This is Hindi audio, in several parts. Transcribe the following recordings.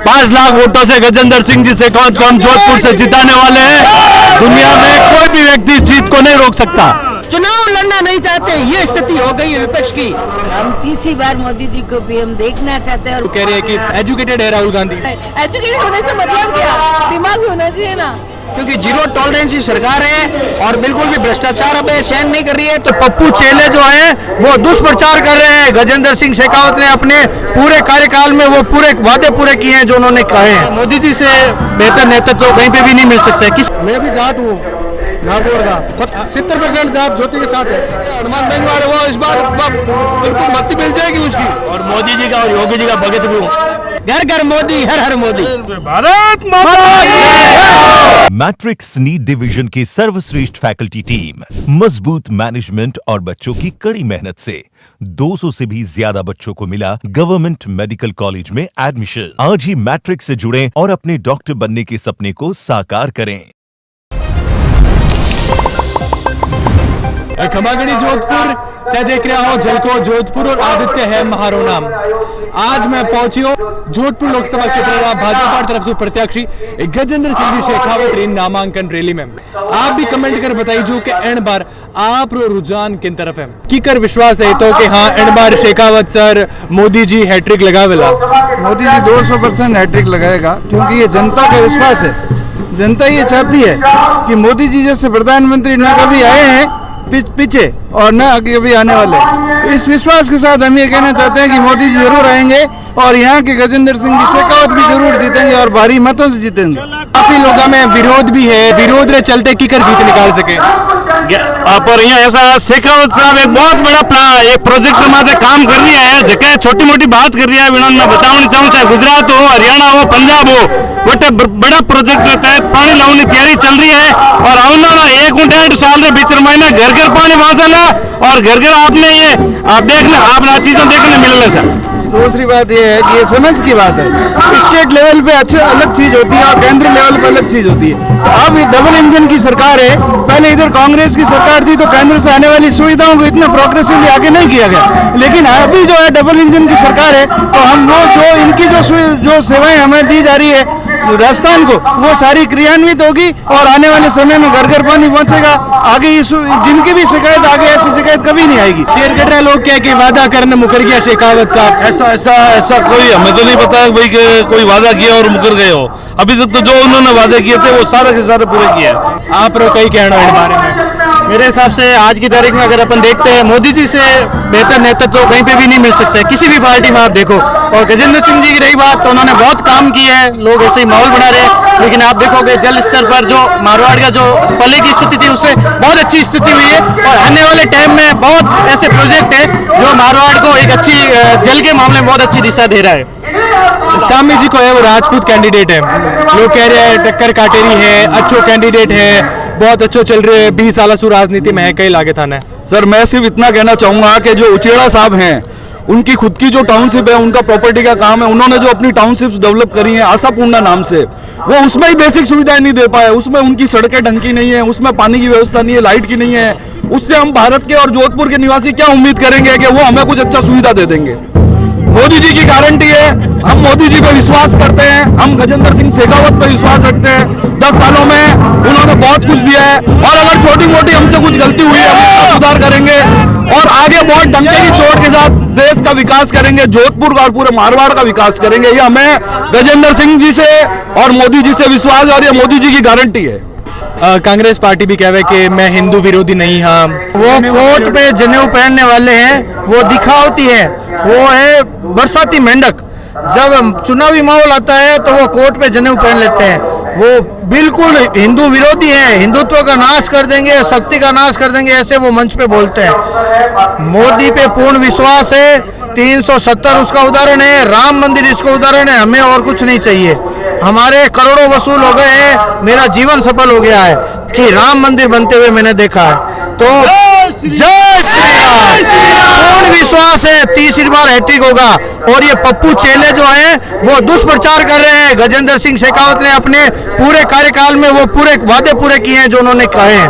5 लाख वोटों से गजेंद्र सिंह जी शेखावत को हम जोधपुर से जिताने वाले हैं। दुनिया में कोई भी व्यक्ति इस जीत को नहीं रोक सकता। चुनाव लड़ना नहीं चाहते, ये स्थिति हो गई है विपक्ष की। हम तीसरी बार मोदी जी को पीएम देखना चाहते हैं। और कह रहे हैं कि एजुकेटेड है राहुल गांधी। एजुकेटेड होने से मतलब क्या, दिमाग भी होना चाहिए ना। क्योंकि जीरो टॉलरेंस की सरकार है और बिल्कुल भी भ्रष्टाचार अब सहन नहीं कर रही है। तो पप्पू चेले जो है वो दुष्प्रचार कर रहे हैं। गजेंद्र सिंह शेखावत ने अपने पूरे कार्यकाल में वो पूरे वादे पूरे किए हैं जो उन्होंने कहे हैं। मोदी जी से बेहतर नेतृत्व कहीं पे भी नहीं मिल सकता है। किस मैं भी जाट हूँ, नागौर का 70% जाट ज्योति के साथ है। हनुमानगंज वाले वो इस बार बिल्कुल मत मिल जाएगी उसकी। और मोदी जी का और योगी जी का भगत भी घर घर मोदी, हर हर मोदी। भारत माता। मैट्रिक्स नीट डिवीजन की सर्वश्रेष्ठ फैकल्टी टीम, मजबूत मैनेजमेंट और बच्चों की कड़ी मेहनत से 200 से भी ज्यादा बच्चों को मिला गवर्नमेंट मेडिकल कॉलेज में एडमिशन। आज ही मैट्रिक्स से जुड़ें और अपने डॉक्टर बनने के सपने को साकार करें। खमागड़ी जोधपुर तय देख रहा हो जलको जोधपुर और आदित्य है महारो नाम। आज मैं पहुंची हूँ जोधपुर लोकसभा क्षेत्र का भाजपा तरफ से प्रत्याशी गजेंद्र सिंह जी शेखावत री नामांकन रैली में। आप भी कमेंट कर बताइए जो कि एंड बार आप रुझान किन तरफ है की कर विश्वास है तो कि हाँ एंड बार शेखावत सर मोदी जी हैट्रिक लगावेला। मोदी जी 200% हैट्रिक लगाएगा क्योंकि ये जनता का विश्वास है। जनता ये चाहती है कि मोदी जी जैसे प्रधानमंत्री न कभी आए हैं पीछे और न आगे कभी आने वाले। इस विश्वास के साथ हम ये कहना चाहते हैं कि मोदी जी जरूर आएंगे और यहाँ के गजेंद्र सिंह जी शेखावत भी जरूर जीतेंगे और भारी मतों से जीतेंगे। काफी लोगों में विरोध भी है, विरोध रे चलते की कर जीत निकाल सके। पर यहाँ ऐसा शेखावत साहब एक बहुत बड़ा एक प्रोजेक्ट में काम कर रही है। जगह छोटी मोटी बात कर रही है मैं बताना चाहूँ, चाहे गुजरात हो, हरियाणा हो, पंजाब हो, बटे बड़ा प्रोजेक्ट रहता है। पानी लाने की तैयारी चल रही है और आना 1 साल के भीतर महीना घर घर पानी पहुंचाना और घर घर आपने ये आप देखना आपने चीजें देखने मिलने सर। दूसरी बात यह है कि ये समझ की बात है। स्टेट लेवल पे अच्छा अलग चीज होती है और केंद्र लेवल पे अलग चीज होती है। तो अब ये डबल इंजन की सरकार है। पहले इधर कांग्रेस की सरकार थी तो केंद्र से आने वाली सुविधाओं को इतना प्रोग्रेसिवली आगे नहीं किया गया। लेकिन अभी जो है डबल इंजन की सरकार है तो हम वो जो इनकी जो सेवाएं हमें दी जा रही है राजस्थान को वो सारी क्रियान्वित होगी और आने वाले समय में घर घर पानी पहुंचेगा। आगे जिनकी भी शिकायत आगे ऐसी शिकायत कभी नहीं आएगी। शेयर कर रहे लोग क्या कि वादा करने मुकर गया शेखावत साहब। ऐसा कोई हमें तो नहीं पता है भाई कि कोई वादा किया और मुकर गए हो। अभी तक तो जो उन्होंने वादे किए थे वो सारे के सारे पूरे किए। आप रो कई कहना है बारे में। मेरे हिसाब से आज की तारीख में अगर अपन देखते हैं मोदी जी से बेहतर नेतृत्व तो कहीं पे भी नहीं मिल सकता है, किसी भी पार्टी में आप देखो। और गजेंद्र सिंह जी की रही बात तो उन्होंने बहुत काम किया है, लोग ऐसे ही माहौल बना रहे हैं। लेकिन आप देखोगे जल स्तर पर जो मारवाड़ का जो पहले की स्थिति थी उससे बहुत अच्छी स्थिति हुई है और आने वाले टाइम में बहुत ऐसे प्रोजेक्ट है जो मारवाड़ को एक अच्छी जल के मामले में बहुत अच्छी दिशा दे रहा है। सामी जी को है वो राजपूत कैंडिडेट है, लोग कह रहे हैं टक्कर काटेरी है, अच्छो कैंडिडेट है, बहुत अच्छो चल रहे हैं, 20 साल सु राजनीति में है, कई लागे थाने। सर मैं सिर्फ इतना कहना चाहूंगा कि जो उचेड़ा साहब हैं उनकी खुद की जो टाउनशिप है, उनका प्रॉपर्टी का काम है, उन्होंने जो अपनी टाउनशिप्स डेवलप करी हैं आशापूर्णा नाम से, वो उसमें ही बेसिक सुविधाएं नहीं दे पाए। उसमें उनकी सड़कें ढंग की नहीं है, उसमें पानी की व्यवस्था नहीं है, लाइट की नहीं है। उससे हम भारत के और जोधपुर के निवासी क्या उम्मीद करेंगे कि वो हमें कुछ अच्छा सुविधा दे देंगे। मोदी जी की गारंटी है, हम मोदी जी पे विश्वास करते हैं, हम गजेंद्र सिंह शेखावत पे विश्वास रखते हैं। 10 सालों में उन्होंने बहुत कुछ दिया है और अगर छोटी मोटी हमसे कुछ गलती हुई है हम सुधार करेंगे और आगे बहुत डंके की चोट के साथ देश का विकास करेंगे, जोधपुर का और पूरे मारवाड़ का विकास करेंगे। ये हमें गजेंद्र सिंह जी से और मोदी जी से विश्वास है और ये मोदी जी की गारंटी है। कांग्रेस पार्टी भी कहे कि मैं हिंदू विरोधी नहीं। हाँ वो कोर्ट पे जनेऊ पहनने वाले हैं, वो दिखावती है, वो है बरसाती मेंढक। जब चुनावी माहौल आता है तो वो कोर्ट पे जनेऊ पहन लेते हैं। वो बिल्कुल हिंदू विरोधी है, हिंदुत्व का नाश कर देंगे, शक्ति का नाश कर देंगे, ऐसे वो मंच पे बोलते हैं। मोदी पे पूर्ण विश्वास है। 370 उसका उदाहरण है, राम मंदिर इसका उदाहरण है। हमें और कुछ नहीं चाहिए, हमारे करोड़ों वसूल हो गए हैं, मेरा जीवन सफल हो गया है कि राम मंदिर बनते हुए मैंने देखा है। तो जय श्री राम। पूर्ण विश्वास है तीसरी बार हैट्रिक होगा। और ये पप्पू चेले जो हैं वो दुष्प्रचार कर रहे हैं। गजेंद्र सिंह शेखावत ने अपने पूरे कार्यकाल में वो पूरे वादे पूरे किए हैं जो उन्होंने कहे हैं,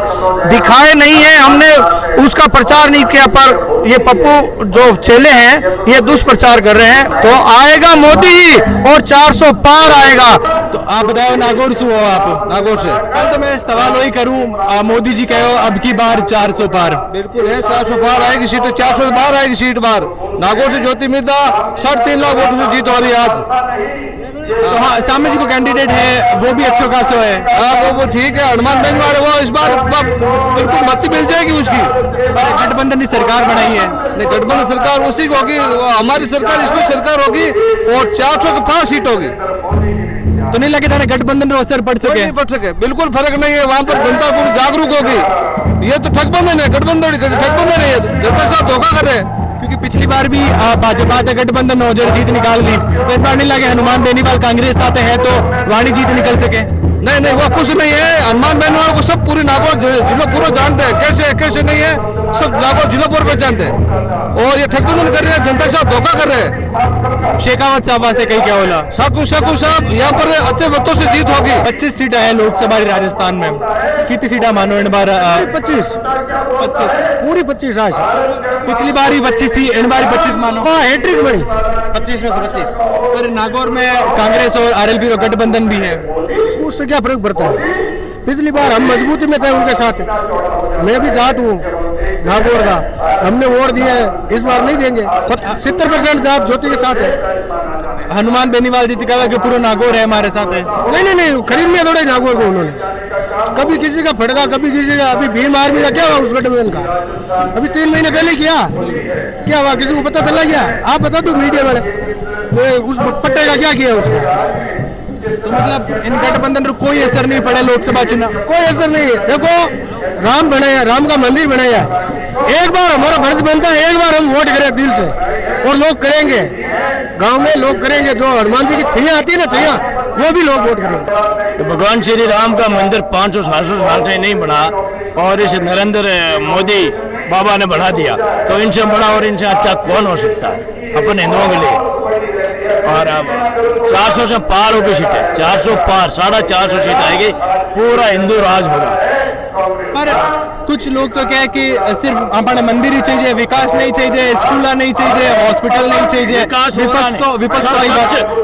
दिखाए नहीं है, हमने उसका प्रचार नहीं किया। पर ये पप्पू जो चेले हैं ये दुष्प्रचार कर रहे हैं। तो आएगा मोदी जी और 400 पार आएगा। तो आप बताओ नागौर से हो आप? नागौर से। कल तो मैं सवाल वही करूं, मोदी जी कहो अब की बार 400 पार। बिल्कुल है, 400 पार आएगी सीट, 400 बार आएगी सीट बार। नागौर से ज्योति मिर्जा 3.5 लाख वोटों से जीत हो रही है आज। तो हाँ, सामने जी को कैंडिडेट है वो भी अच्छो खासो है। हाँ वो ठीक है, हनुमान बेनीवाल वो इस बार बिल्कुल मत मिल जाएगी उसकी। गठबंधन की सरकार बनाई है, गठबंधन सरकार उसी को होगी, हमारी सरकार इसमें सरकार होगी और 400 के 5 सीट होगी। तो नहीं लगे था गठबंधन पर असर पड़ सके? नहीं पड़ सके, बिल्कुल फर्क नहीं है। वहाँ पर जनता पूरी जागरूक होगी। ये तो ठगबंधन है, गठबंधन ठगबंधन है, जनता के साथ धोखा कर रहे हैं। क्योंकि पिछली बार भी भाजपा ने गठबंधन हो जो जीत निकाल ली, तो इस बार नहीं लगे हनुमान बेनीवाल कांग्रेस साथ है तो वाणी जीत निकल सके? नहीं नहीं, वो कुछ नहीं है। हनुमान बेनीवाल को सब पूरी नागौर जिला पूरा जानते हैं, कैसे है कैसे नहीं है, सब नागौर जिला पूरा जानते हैं। और ये ठगबंधन कर रहे हैं, जनता के साथ धोखा कर रहे हैं। शेखावत साहब वास्ते कहीं क्या बोला? साकू साहब यहाँ पर अच्छे मतों से जीत होगी। 25 सीट है लोकसभा राजस्थान में, कितनी सीटा मानो इन बार? 25 पूरी 25 आज। पिछली बार ही 25 थी, इन बार 25 मानो। हाँ हैट्रिक बनी 25 में से 25। पर नागौर में कांग्रेस और आरएलपी का गठबंधन भी है, उससे क्या फर्क पड़ता है? पिछली बार हम मजबूती में थे उनके साथ, मैं भी जाट हूँ नागौर का, हमने वोट दिया है, इस बार नहीं देंगे। 70% जाट ज्योति के साथ है। हनुमान बेनीवाल जी कहा कि पूरा नागौर है हमारे साथ है। नहीं खरीद लिया थोड़े नागौर को उन्होंने, कभी किसी का फटका कभी किसी का। अभी भीम आर्मी का क्या हुआ उस गठबंधन का? अभी 3 महीने पहले क्या हुआ, किसी को पता चला क्या? आप बता दो मीडिया वाले, उस पट्टे का क्या किया उसका? तो मतलब इन गठबंधन पर कोई असर नहीं पड़ा लोकसभा चुनाव? कोई असर नहीं है। देखो राम बनाया, राम का मंदिर बनाया, एक बार हमारा फर्ज बनता है, एक बार हम वोट करें दिल से, और लोग करेंगे, गांव में लोग करेंगे। जो हनुमान जी की छैया आती है ना, छैया, वो भी लोग वोट करेंगे। तो भगवान श्री राम का मंदिर 500-700 साल से नहीं बना और इस नरेंद्र मोदी बाबा ने बढ़ा दिया, तो इनसे बड़ा और इनसे अच्छा कौन हो सकता है अपन हिंदुओं के लिए? और अब 400 से पार होगी सीटें, 400 पार, 450 सीट आएगी, पूरा हिंदू राज होगा। पर कुछ लोग तो क्या है कि सिर्फ हमारा मंदिर ही चाहिए, विकास नहीं चाहिए, स्कूल नहीं चाहिए, हॉस्पिटल नहीं चाहिए। विपक्ष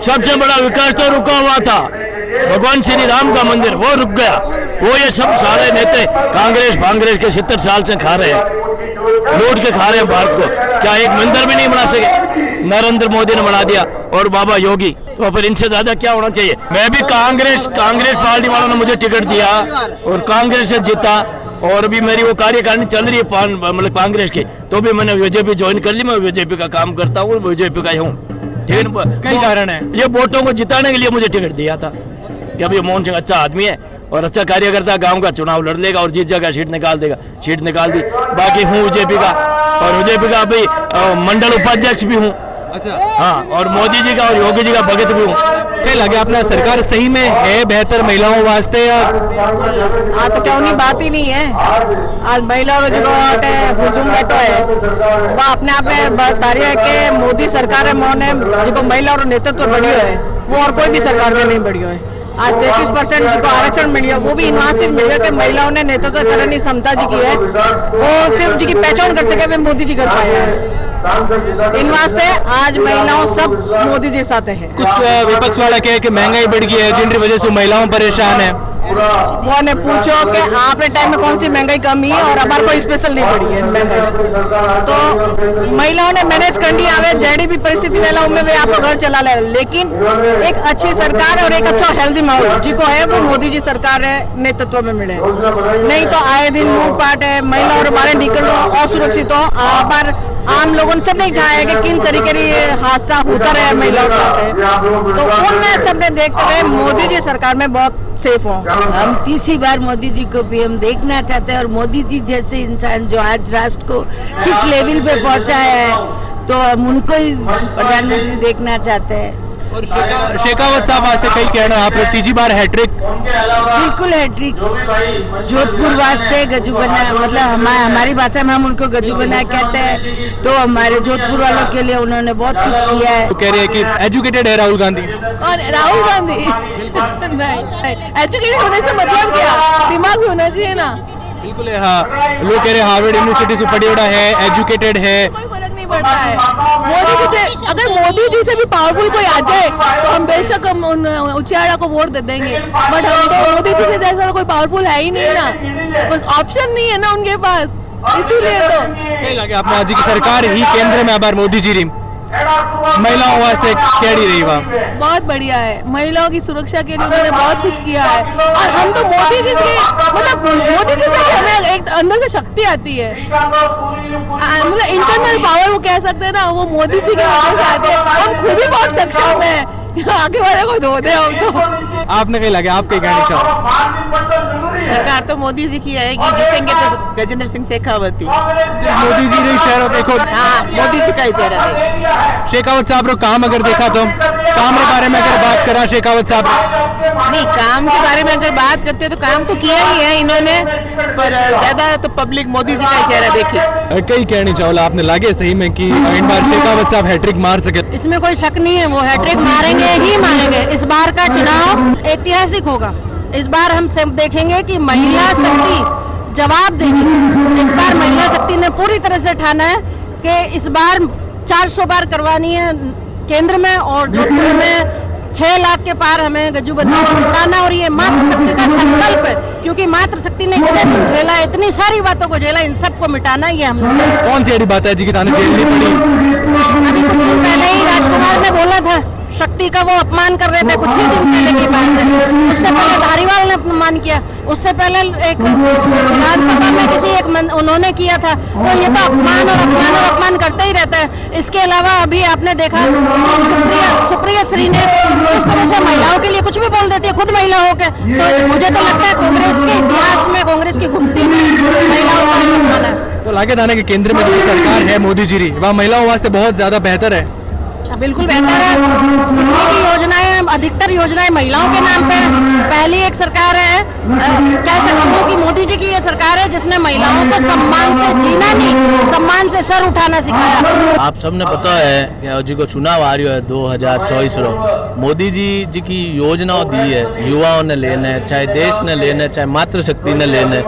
सबसे बड़ा विकास तो रुका हुआ था, भगवान श्री राम का मंदिर वो रुक गया। वो ये सब सारे नेता कांग्रेस के 70 साल से खा रहे हैं, लूट के खा रहे हैं भारत को। क्या एक मंदिर भी नहीं बना सके? नरेंद्र मोदी ने बना दिया और बाबा योगी, तो फिर इनसे ज्यादा क्या होना चाहिए? मैं भी कांग्रेस पार्टी वालों ने मुझे टिकट दिया और कांग्रेस से जीता, और अभी मेरी वो कार्यकारिणी चल रही है मतलब कांग्रेस की, तो भी मैंने बीजेपी ज्वाइन कर ली। मैं बीजेपी का काम करता हूँ, बीजेपी का ही हूँ। ठीक है, कई कारण है। ये वोटों को जिताने के लिए मुझे टिकट दिया था कि अभी मोहन सिंह अच्छा आदमी है और अच्छा कार्यकर्ता, गांव का चुनाव लड़ लेगा और जीत जाएगा, सीट निकाल देगा। सीट निकाल दी। बाकी हूँ बीजेपी का, और बीजेपी का अभी मंडल उपाध्यक्ष भी हूँ। अच्छा, हाँ, और मोदी जी का और योगी जी का भगत भी हूँ। क्या लगे अपना सरकार सही में है बेहतर महिलाओं वास्ते? या हाँ तो क्या उन्हीं बात ही नहीं है। आज महिला और जो हुजूम बैठो है वो अपने आप में बता रही है कि मोदी सरकार है मोने जो महिला और नेतृत्व बढ़ियो है, वो और कोई भी सरकार में नहीं बढ़ियो है। आज 33% जो आरक्षण मिलियो वो भी इन वास्ते मिलियो कि महिलाओं ने नेतृत्व करने की क्षमता जी की है, वो सिर्फ जी की पहचान कर सके वे मोदी जी कर पाए हैं। इन वास्ते आज महिलाओं सब मोदी जी साथ है। कुछ विपक्ष वाला कहे कि महंगाई बढ़ गई है जिनकी वजह से महिलाओं परेशान है। वो ने पूछो कि आपने टाइम में कौन सी महंगाई कमी है और हमारे कोई स्पेशल नहीं बढ़ी है महंगाई। तो महिलाओं ने मैनेज कर लिया, वे जड़ी भी परिस्थिति वाला में वे आपको घर चला ले, लेकिन एक अच्छी सरकार और एक अच्छा हेल्दी माहौल जिको है वो मोदी जी सरकार है नेतृत्व में मिले। नहीं तो आए दिन लूटपाट है, महिला और बाहर निकलो असुरक्षित हो। बार आम लोगों ने सब नहीं ठाया कि किन तरीके से हादसा होता रहे महिलाओं के साथ है, तो उनने सबने देखते हुए मोदी जी सरकार में बहुत सेफ हो। हम तीसरी बार मोदी जी को पीएम देखना चाहते हैं और मोदी जी जैसे इंसान जो आज राष्ट्र को किस लेवल पे पहुंचाया है, तो हम उनको ही प्रधानमंत्री देखना चाहते हैं। और शेखावत साहब वास्ते कई कहना आप लोग तीजी बार हैट्रिक बिल्कुल हैट्रिक जोधपुर वास्ते गजू बना, मतलब हमारी भाषा में हम उनको गजू बना कहते हैं, तो हमारे जोधपुर वालों के लिए उन्होंने बहुत कुछ किया है। तो कह रहे हैं कि एजुकेटेड है राहुल गांधी। कौन? राहुल गांधी? नहीं, एजुकेटेड होने से मतलब क्या? दिमाग भी होना चाहिए ना। बिल्कुल है, हाँ। लोग कह रहे हैं हार्वर्ड यूनिवर्सिटी से पढ़ी है, एजुकेटेड है। कोई फर्क नहीं पड़ता है। मोदी जी से, अगर मोदी जी से भी पावरफुल कोई आ जाए तो हम बेशक हम उन उचियाड़ा को वोट दे देंगे, बट हम तो मोदी जी से जैसा कोई पावरफुल है ही नहीं ना, बस ऑप्शन नहीं है ना उनके पास, इसीलिए तो कई लगे आपने आज की सरकार ही केंद्र में अबार मोदी जी री महिलाओं वास्ते केड़ी रही वहाँ बहुत बढ़िया है। महिलाओं की सुरक्षा के लिए उन्होंने बहुत कुछ किया है, और हम तो मोदी जी से, मतलब मोदी जी से भी हमें एक अंदर से शक्ति आती है, मतलब इंटरनल पावर वो कह सकते हैं ना, वो मोदी जी के वजह से आते हैं। हम खुद ही बहुत सक्षम है, आगे वाले को धो दे हम तो। आपने कहीं लगे, आप कहीं कहना चाहो? सरकार तो मोदी जी की आएगी, जीतेंगे तो गजेंद्र सिंह शेखावत ही। सिर्फ मोदी जी ने चेहरा देखो, हाँ, मोदी जी का ही चेहरा देखें। शेखावत साहब रो काम अगर देखा तो काम के बारे में अगर बात करा शेखावत साहब, नहीं, काम के बारे में अगर बात करते तो काम तो किया ही है इन्होंने, पर ज्यादा तो पब्लिक मोदी जी का ही चेहरा देखी। कई कहनी चाहो आपने लागे सही में कि इन बार शेखावत साहब हैट्रिक मार सके? इसमें कोई शक नहीं है, वो हैट्रिक मारेंगे ही मारेंगे। इस बार का चुनाव ऐतिहासिक होगा। इस बार हम सब देखेंगे कि महिला शक्ति जवाब देगी। इस बार महिला शक्ति ने पूरी तरह से ठाना है कि इस बार 400 बार करवानी है केंद्र में, और जोधपुर में 6 लाख के पार हमें गज्जू बदला को जिताना, और ये मातृ शक्ति का संकल्प है, क्योंकि मातृ शक्ति ने इतने दिन झेला, इतनी सारी बातों को झेला, इन सबको मिटाना ये हम। कौन सी ऐसी बात है जी कि ताने झेलनी पड़ी? अभी कुछ दिन पहले ही राजकुमार ने बोला था शक्ति का, वो अपमान कर रहे थे, कुछ ही दिन पहले की बात है। उससे पहले धारीवाल ने अपमान किया, उससे पहले एक विधानसभा में किसी एक उन्होंने किया था। तो ये तो अपमान और अपमान और अपमान करते ही रहता है। इसके अलावा अभी आपने देखा सुप्रिया श्री ने इस तरह से महिलाओं के लिए कुछ भी बोल देती है, खुद महिला होकर। तो मुझे तो लगता है कांग्रेस के इतिहास में, कांग्रेस की गुप्ती में महिलाओं का अपमान है। तो लागे थाने के केंद्र में जो सरकार है मोदी जी री, वहाँ महिलाओं वास्ते बहुत ज्यादा बेहतर है। बिल्कुल बेहतर है। जितनी की योजनाएं, अधिकतर योजनाएं महिलाओं के नाम पे। पहली एक सरकार है, कह सकती हूँ कि मोदी जी की ये सरकार है जिसने महिलाओं को सम्मान से जीना नहीं, सम्मान से सर उठाना सिखाया। आप सबने पता है कि जी को चुनाव आ रही है 2024 रो, मोदी जी की योजना दी है, युवाओं ने लेने, चाहे देश ने लेने, चाहे मातृशक्ति ने लेने,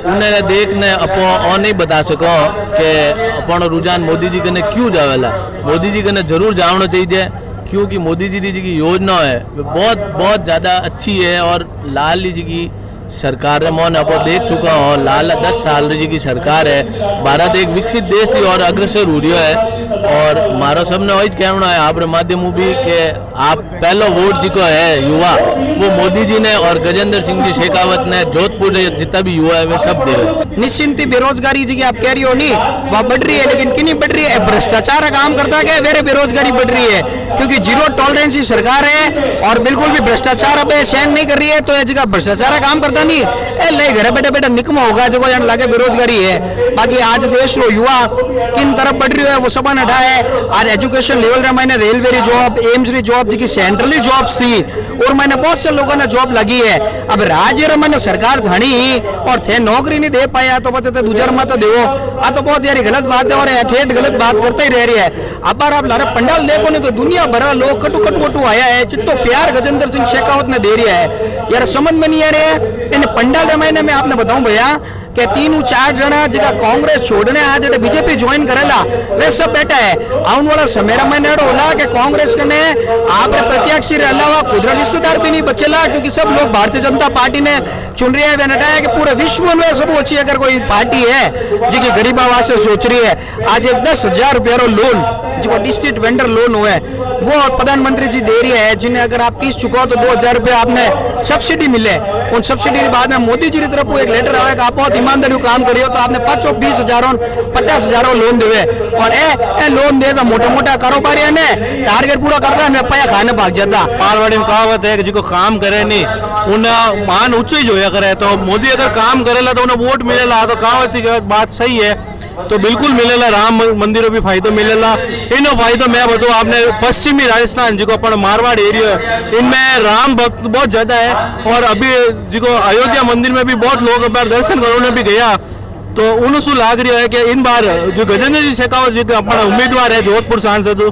उन्हें देखने अपो नहीं बता सको कि अपन रुझान मोदी जी कने क्यों जावेला। मोदी जी कने जरूर जाना चाहिए, क्योंकि मोदी जी की योजना है बहुत बहुत ज़्यादा अच्छी है। और लाल जी की सरकार है, मैं आपको देख चुका हूँ, लाल 10 साल जी की सरकार है। भारत एक विकसित देश ही और अग्रसर हो रहा है। और मारो सबने वही कहना है आप माध्यम भी कि आप पहला वोट जी को है युवा, वो मोदी जी ने और गजेंद्र सिंह जी शेखावत ने, जोधपुर जितना भी युवा है वे सब दे। निश्चिंत बेरोजगारी जी की आप कह रही हो नहीं, वह बढ़ रही है, लेकिन कितनी बढ़ रही है? भ्रष्टाचार काम करता है, वेरे बेरोजगारी बढ़ रही है, क्योंकि जीरो टॉलरेंस की सरकार है और बिल्कुल भी भ्रष्टाचार अब सहन नहीं कर रही है। तो ये जगह भ्रष्टाचार काम करता नहीं, ले घर बैठे बैठे निकम होगा जो लागे बेरोजगारी है। बाकी आज देश रो युवा किन तरफ बढ़ रही है वो सब हटा है। आज एजुकेशन लेवल रे मैंने रेलवे री जॉब, एम्स री जॉब जी सेंट्रली जॉब थी, और मैंने बहुत से लोगों ने जॉब लगी है। अब राज्य रे मैंने सरकार धनी और थे नौकरी नहीं दे पाया, तो बचते दूसर मत दो, आ तो बहुत यारी गलत बात है, और ठेठ गलत बात करते ही रह रही है। अब आप लारे पंडाल देखो नहीं तो दुनिया भरा लोग कटु कटु कटु आया है, चित्तो प्यार गजेंद्र सिंह शेखावत ने दे रहा है यार, समझ में नहीं आ रहा है। इन पंडाल रामायण में आपने बताऊं भैया कि 3-4 जना जगह कांग्रेस छोड़ने आज बीजेपी ज्वाइन करेला, वे सब बैठा है। आने वाला समय रामायण होला कि कांग्रेस ने आप प्रत्याशी के अलावा खुद रिश्तेदार भी नहीं बचेला, क्योंकि सब लोग भारतीय जनता पार्टी ने चुन रही है। वे नटाया कि पूरे विश्व में सब अच्छी अगर कोई पार्टी है जी की गरीबा वास्ते सोच रही है, आज एक 10,000 रुपया लोन जो डिस्ट्रिक्ट वेंडर लोन हुआ है वो प्रधानमंत्री जी दे रही है, जिन्हें अगर आप किस्त चुकाओ तो 2,000 रुपया आपने सब्सिडी मिले। उन सब्सिडी के बाद में मोदी जी की तरफ एक लेटर आएगा, आप बहुत ईमानदारी काम करियो तो आपने 20,000 50,000 लोन देवे, और ए लोन दे तो मोटा मोटा कारोबारी है ने टारगेट पूरा करता है, पैसा खाने भाग जाता। मारवाड़ी में कहावत है कि जिको काम करे नहीं उन्हें मान ऊंचे ही होया करे। तो मोदी अगर काम करेला तो उन्हें वोट मिलेला, तो कहावत की बात सही है। तो बिल्कुल मिलेला राम मंदिरों भी फायदो मिलेला। इनो फायदो मैं बताऊँ आपने पश्चिमी राजस्थान जो अपन मारवाड़ एरिया है इनमें राम भक्त बहुत ज्यादा है और अभी जो अयोध्या मंदिर में भी बहुत लोग दर्शन करने भी गया तो उन्हें लाग रही है कि इन बार जो गजेंद्र जी शेखावत जी अपना उम्मीदवार है जोधपुर सांसद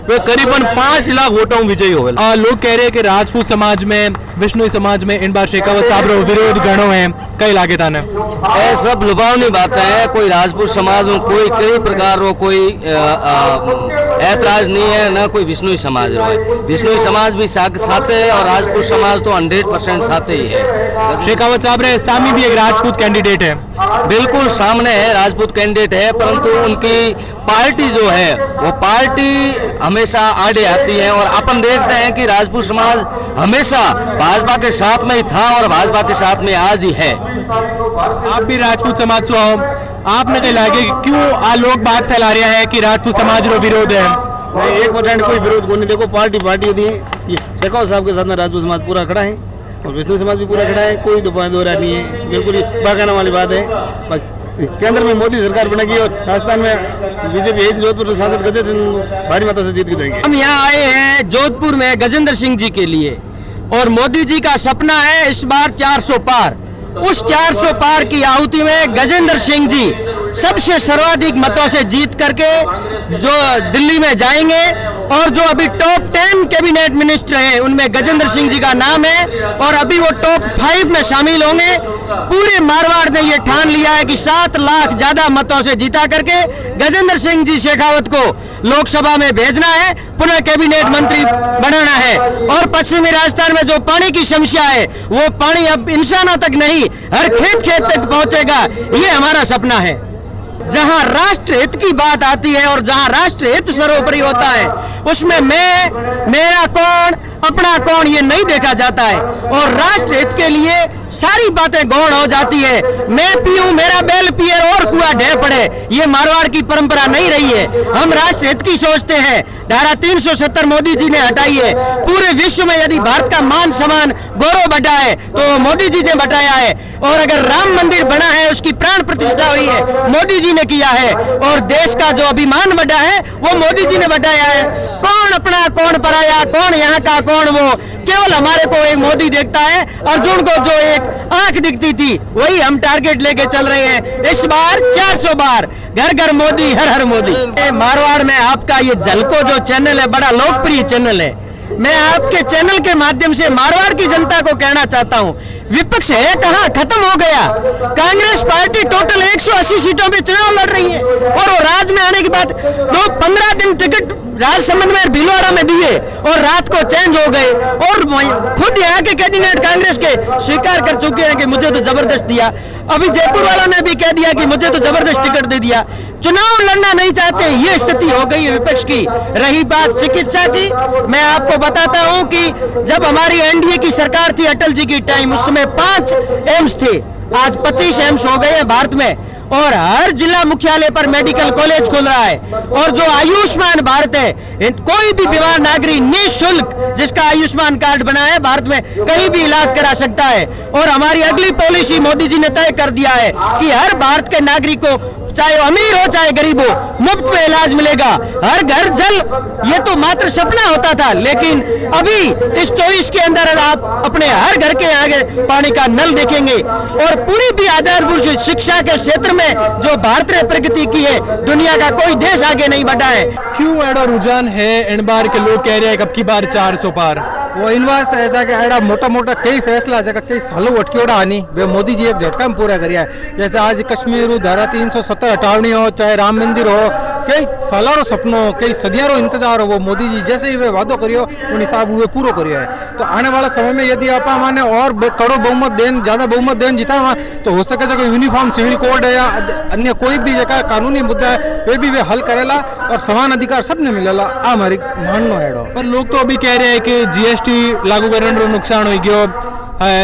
वे करीबन 5 लाख वोटों विजयी हो गए। लोग कह रहे हैं कि राजपूत समाज में विष्णु समाज में इन बार शेखावत साहब रो विरोध घणो है कई लागे थाने ये सब लुभावनी बात है। कोई राजपूत समाज में कोई कई प्रकार रो कोई ऐतराज नहीं है, न कोई विष्णु समाज रो है। विष्णु समाज भी साथ है और राजपूत समाज तो 100% साथ ही है। शेखावत साहब रे सामी भी एक राजपूत कैंडिडेट है, बिल्कुल सामने है राजपूत कैंडिडेट है, परंतु उनकी पार्टी जो है वो पार्टी हमेशा आड़े आती है और अपन देखते हैं कि राजपूत समाज हमेशा भाजपा के साथ में ही था और भाजपा के साथ में आज ही है। आप भी राजपूत समाज से हो, आपने कहीं लागे क्यों लोग बात फैला रहे हैं कि राजपूत समाज रो विरोध है? नहीं, 1% कोई विरोध को नहीं। देखो पार्टी होती है, शेखावत साहब के साथ में राजपूत समाज पूरा खड़ा है और विष्णु समाज भी पूरा खड़ा है, कोई दो राय नहीं है। बिल्कुल ही बागाना वाली बात है। केंद्र में मोदी सरकार बनेगी और राजस्थान में बीजेपी जोधपुर से सांसद गजेंद्र सिंह भारी मतों से जीत के जाएंगे। हम यहाँ आए हैं जोधपुर में गजेंद्र सिंह जी के लिए और मोदी जी का सपना है इस बार 400 पार। उस 400 पार की आहुति में गजेंद्र सिंह जी सबसे सर्वाधिक मतों से जीत करके जो दिल्ली में जाएंगे और जो अभी टॉप 10 कैबिनेट मिनिस्टर हैं उनमें गजेंद्र सिंह जी का नाम है और अभी वो टॉप 5 में शामिल होंगे। पूरे मारवाड़ ने ये ठान लिया है कि 7 लाख ज्यादा मतों से जीता करके गजेंद्र सिंह जी शेखावत को लोकसभा में भेजना है, पुनः कैबिनेट मंत्री बनाना है। और पश्चिमी राजस्थान में जो पानी की समस्या है वो पानी अब इंसानों तक नहीं हर खेत तक पहुंचेगा, ये हमारा सपना है। जहां राष्ट्र हित की बात आती है और जहां राष्ट्र हित सर्वोपरि होता है उसमें मैं मेरा कौन अपना कौन ये नहीं देखा जाता है और राष्ट्र हित के लिए सारी बातें गौण हो जाती है। मैं पीऊं मेरा बैल पिए और कुआ ढह पड़े, ये मारवाड़ की परंपरा नहीं रही है। हम राष्ट्र हित की सोचते हैं। धारा 370 मोदी जी ने हटाई है। पूरे विश्व में यदि भारत का मान सम्मान गौरव बढ़ा है तो मोदी जी ने बढ़ाया है और अगर राम मंदिर बना है उसकी प्राण प्रतिष्ठा हुई है मोदी जी ने किया है और देश का जो अभिमान बढ़ा है वो मोदी जी ने बढ़ाया है। कौन अपना कौन पराया, कौन यहाँ का कौन वो, केवल हमारे को एक मोदी देखता है। अर्जुन को जो एक आंख दिखती थी वही हम टारगेट लेके चल रहे हैं। इस बार 400 बार घर घर मोदी हर हर मोदी। मारवाड़ में आपका ये झलको जो चैनल है बड़ा लोकप्रिय चैनल है। मैं आपके चैनल के माध्यम से मारवाड़ की जनता को कहना चाहता हूं, विपक्ष है कहां, खत्म हो गया। कांग्रेस पार्टी टोटल 180 सीटों पे चुनाव लड़ रही है और वो राज में आने के बाद 15 दिन टिकट राजसमंद में भीलवाड़ा में दिए और रात को चेंज हो गए और खुद यहाँ के कैंडिडेट कांग्रेस के स्वीकार कर चुके हैं कि मुझे तो जबरदस्त दिया। अभी जयपुर वालों ने भी कह दिया कि मुझे तो जबरदस्त टिकट दे दिया। चुनाव लड़ना नहीं चाहते, ये स्थिति हो गई है विपक्ष की। रही बात चिकित्सा की, मैं आपको बताता हूं कि जब हमारी एनडीए की सरकार थी अटल जी की टाइम, उस समय 5 एम्स थे, आज 25 एम्स हो गए हैं भारत में और हर जिला मुख्यालय पर मेडिकल कॉलेज खुल रहा है। और जो आयुष्मान भारत है, कोई भी बीमार नागरिक निःशुल्क जिसका आयुष्मान कार्ड बना है भारत में कहीं भी इलाज करा सकता है। और हमारी अगली पॉलिसी मोदी जी ने तय कर दिया है कि हर भारत के नागरिक को चाहे अमीर हो चाहे गरीब हो मुफ्त में इलाज मिलेगा। हर घर जल, ये तो मात्र सपना होता था, लेकिन अभी इस 24 के अंदर आप अपने हर घर के आगे पानी का नल देखेंगे। और पूरी भी आधारभूत शिक्षा के क्षेत्र में जो भारत ने प्रगति की है दुनिया का कोई देश आगे नहीं बढ़ा है। क्यों एडो रुझान है इन बार के लोग कह रहे हैं अब की बार 400 पार? वो इन वास्ते ऐसा कि एड़ा मोटा मोटा कई फैसला जगह कई सालों अटके नहीं वे मोदी जी एक झटका में पूरा करिया है। जैसे आज कश्मीर धारा 370 हटावनी हो, चाहे राम मंदिर हो, कई सालों रो सपनों कई सदियों इंतजार हो, वो मोदी जी जैसे ही वे वादो करियो उन हिसाब वे पूरा करियो है। तो आने वाला समय में यदि आप माने और कड़ो बहुमत देन ज्यादा बहुमत देन जीता वहाँ तो हो सके जो यूनिफॉर्म सिविल कोड है या अन्य कोई भी जगह कानूनी मुद्दा है वे भी वे हल करेला और समान अधिकार सबने मिलेला। आ हमारी माननो है। पर लोग तो अभी कह रहे हैं कि जीएसटी लागू करने नुकसान हो गयो,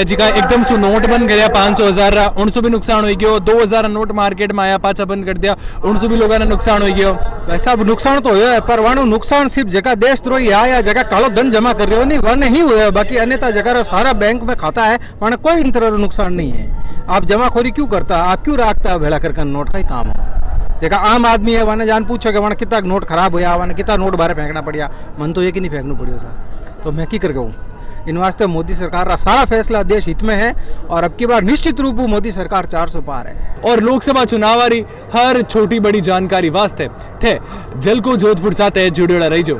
जिका एकदम से नोट बंद कर 500,000 उनसे भी नुकसान हो गयो। 2,000 नोट मार्केट में आया पाचा बंद कर दिया, उनसे भी लोगों ने नुकसान हो गयो। वैसा नुकसान तो हुआ है पर वाणु नुकसान सिर्फ जगह देशद्रोही या जगह कालो धन जमा कर रहे हो नहीं वन ही हुआ है। बाकी अन्यथा जगह सारा बैंक में खाता है वहाँ कोई तरह नुकसान नहीं है। आप जमाखोरी क्यों करता, आप क्यों रखता है भेड़ा करके नोट का ही काम हो। देखा आम आदमी है वहाँ जान पूछो कि वहाँ कितना नोट खराब होया, वहाँ कितना नोट बाहर फेंकना पड़िया, मन तो ये कि नहीं फेंकना पड़ियो सर, तो मैं की कर गऊँ। इन वास्ते मोदी सरकार का सारा फैसला देश हित में है और अब की बार निश्चित रूप मोदी सरकार 400 पार है। और लोकसभा चुनाव वाली हर छोटी बड़ी जानकारी वास्ते थे जलको जोधपुर साथ जुड़ेला रही जो।